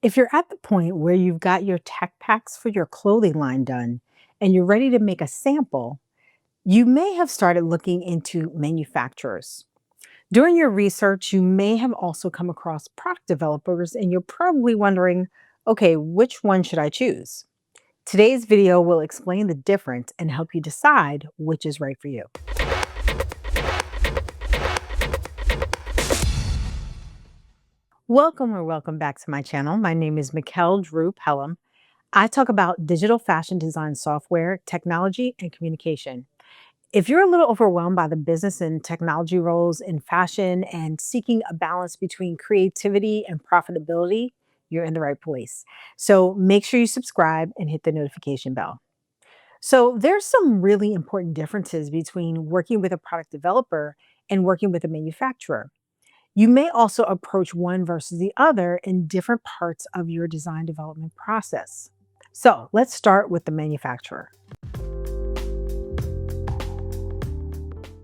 If you're at the point where you've got your tech packs for your clothing line done and you're ready to make a sample, you may have started looking into manufacturers. During your research, you may have also come across product developers and you're probably wondering, okay, which one should I choose? Today's video will explain the difference and help you decide which is right for you. Welcome or welcome back to my channel. My name is Mikkel Drew Pelham. I talk about digital fashion design software, technology, and communication. If you're a little overwhelmed by the business and technology roles in fashion and seeking a balance between creativity and profitability, you're in the right place. So make sure you subscribe and hit the notification bell. So there's some really important differences between working with a product developer and working with a manufacturer. You may also approach one versus the other in different parts of your design development process. So let's start with the manufacturer.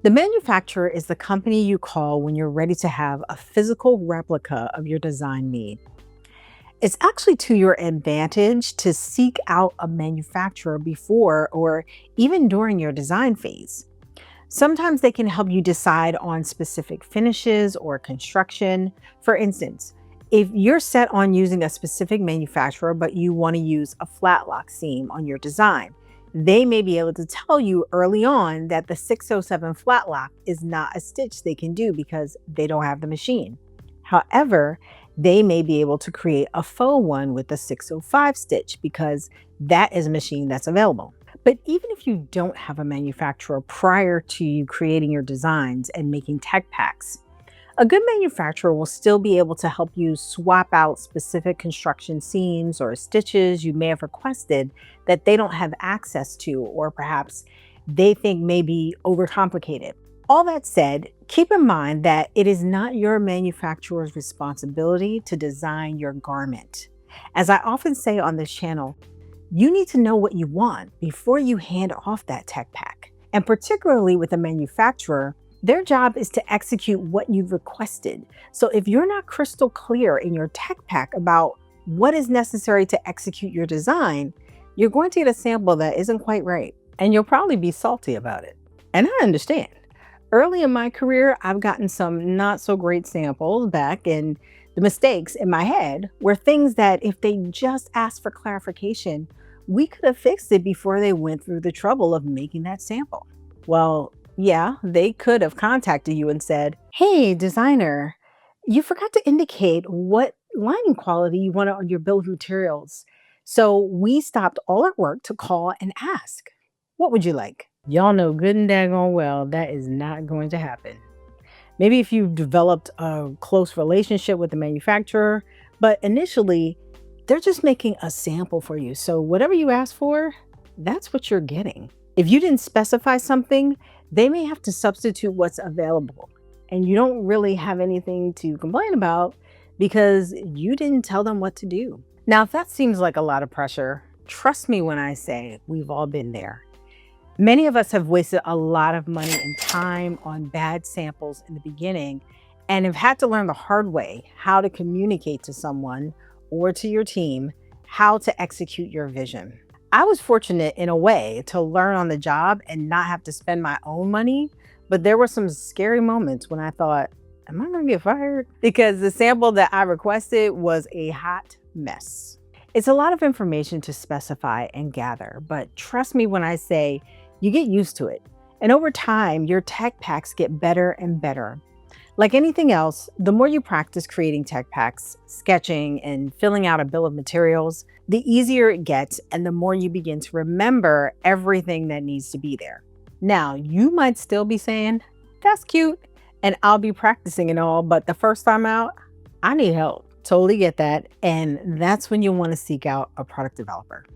The manufacturer is the company you call when you're ready to have a physical replica of your design made. It's actually to your advantage to seek out a manufacturer before or even during your design phase. Sometimes they can help you decide on specific finishes or construction. For instance, if you're set on using a specific manufacturer, but you want to use a flat lock seam on your design, they may be able to tell you early on that the 607 flat lock is not a stitch they can do because they don't have the machine. However, they may be able to create a faux one with the 605 stitch because that is a machine that's available. But even if you don't have a manufacturer prior to you creating your designs and making tech packs, a good manufacturer will still be able to help you swap out specific construction seams or stitches you may have requested that they don't have access to, or perhaps they think may be overcomplicated. All that said, keep in mind that it is not your manufacturer's responsibility to design your garment. As I often say on this channel, you need to know what you want before you hand off that tech pack. And particularly with a manufacturer, their job is to execute what you've requested. So if you're not crystal clear in your tech pack about what is necessary to execute your design, you're going to get a sample that isn't quite right. And you'll probably be salty about it. And I understand. Early in my career, I've gotten some not so great samples back, and the mistakes in my head were things that if they just asked for clarification, we could have fixed it before they went through the trouble of making that sample. Well, yeah, they could have contacted you and said, hey, designer, you forgot to indicate what lining quality you wanted on your bill of materials. So we stopped all our work to call and ask, what would you like? Y'all know good and daggone well that is not going to happen. Maybe if you've developed a close relationship with the manufacturer, but initially they're just making a sample for you. So whatever you ask for, that's what you're getting. If you didn't specify something, they may have to substitute what's available. And you don't really have anything to complain about because you didn't tell them what to do. Now, if that seems like a lot of pressure, trust me when I say we've all been there. Many of us have wasted a lot of money and time on bad samples in the beginning and have had to learn the hard way how to communicate to someone or to your team how to execute your vision. I was fortunate in a way to learn on the job and not have to spend my own money, but there were some scary moments when I thought, am I going to get fired? Because the sample that I requested was a hot mess. It's a lot of information to specify and gather, but trust me when I say you get used to it. And over time, your tech packs get better and better. Like anything else, the more you practice creating tech packs, sketching, and filling out a bill of materials, the easier it gets and the more you begin to remember everything that needs to be there. Now, you might still be saying, that's cute, and I'll be practicing and all, but the first time out, I need help. Totally get that. And that's when you want to seek out a product developer.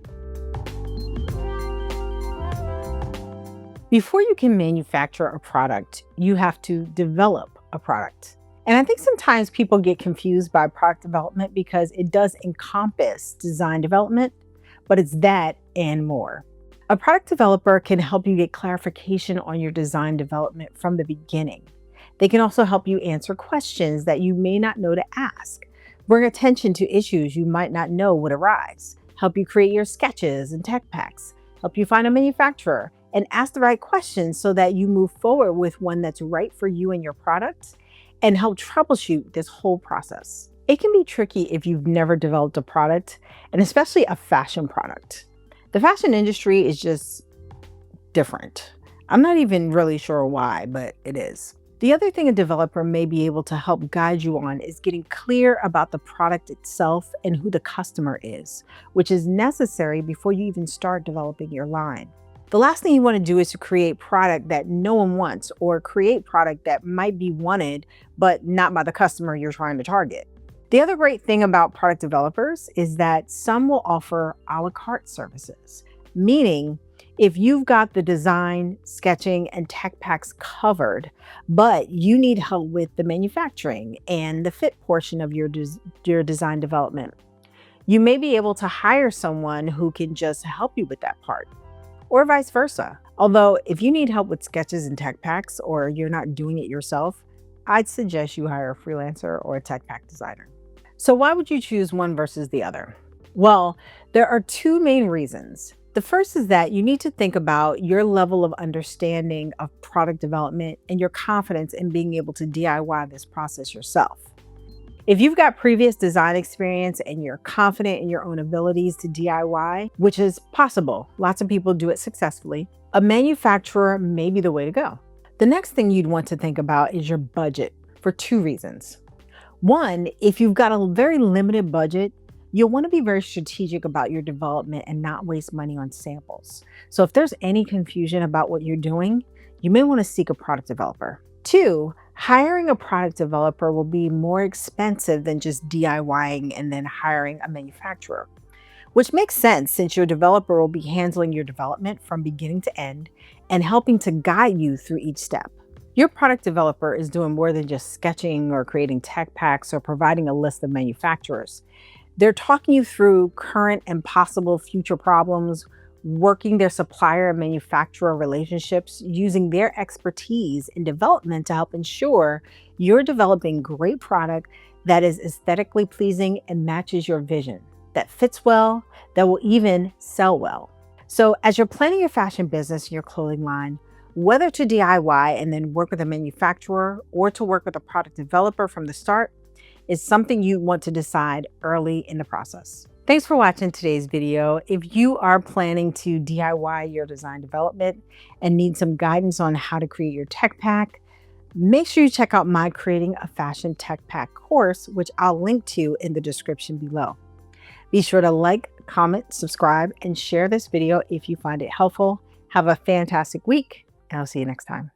Before you can manufacture a product, you have to develop a product. And I think sometimes people get confused by product development because it does encompass design development, but it's that and more. A product developer can help you get clarification on your design development from the beginning. They can also help you answer questions that you may not know to ask, bring attention to issues you might not know would arise, help you create your sketches and tech packs, help you find a manufacturer, and ask the right questions so that you move forward with one that's right for you and your product, and help troubleshoot this whole process. It can be tricky if you've never developed a product, and especially a fashion product. The fashion industry is just different. I'm not even really sure why, but it is. The other thing a developer may be able to help guide you on is getting clear about the product itself and who the customer is, which is necessary before you even start developing your line. The last thing you want to do is to create product that no one wants, or create product that might be wanted, but not by the customer you're trying to target. The other great thing about product developers is that some will offer a la carte services, meaning if you've got the design, sketching, and tech packs covered, but you need help with the manufacturing and the fit portion of your design development, you may be able to hire someone who can just help you with that part, or vice versa. Although if you need help with sketches and tech packs, or you're not doing it yourself, I'd suggest you hire a freelancer or a tech pack designer. So why would you choose one versus the other? Well, there are two main reasons. The first is that you need to think about your level of understanding of product development and your confidence in being able to DIY this process yourself. If you've got previous design experience and you're confident in your own abilities to DIY, which is possible, lots of people do it successfully, a manufacturer may be the way to go. The next thing you'd want to think about is your budget, for two reasons. One, if you've got a very limited budget, you'll want to be very strategic about your development and not waste money on samples. So if there's any confusion about what you're doing, you may want to seek a product developer. Two, hiring a product developer will be more expensive than just DIYing and then hiring a manufacturer, which makes sense since your developer will be handling your development from beginning to end and helping to guide you through each step. Your product developer is doing more than just sketching or creating tech packs or providing a list of manufacturers. They're talking you through current and possible future problems, working their supplier and manufacturer relationships, using their expertise in development to help ensure you're developing great product that is aesthetically pleasing and matches your vision, that fits well, that will even sell well. So as you're planning your fashion business and your clothing line, whether to DIY and then work with a manufacturer or to work with a product developer from the start, is something you want to decide early in the process. Thanks for watching today's video. If you are planning to DIY your design development and need some guidance on how to create your tech pack, make sure you check out my Creating a Fashion Tech Pack course, which I'll link to in the description below. Be sure to like, comment, subscribe, and share this video if you find it helpful. Have a fantastic week, and I'll see you next time.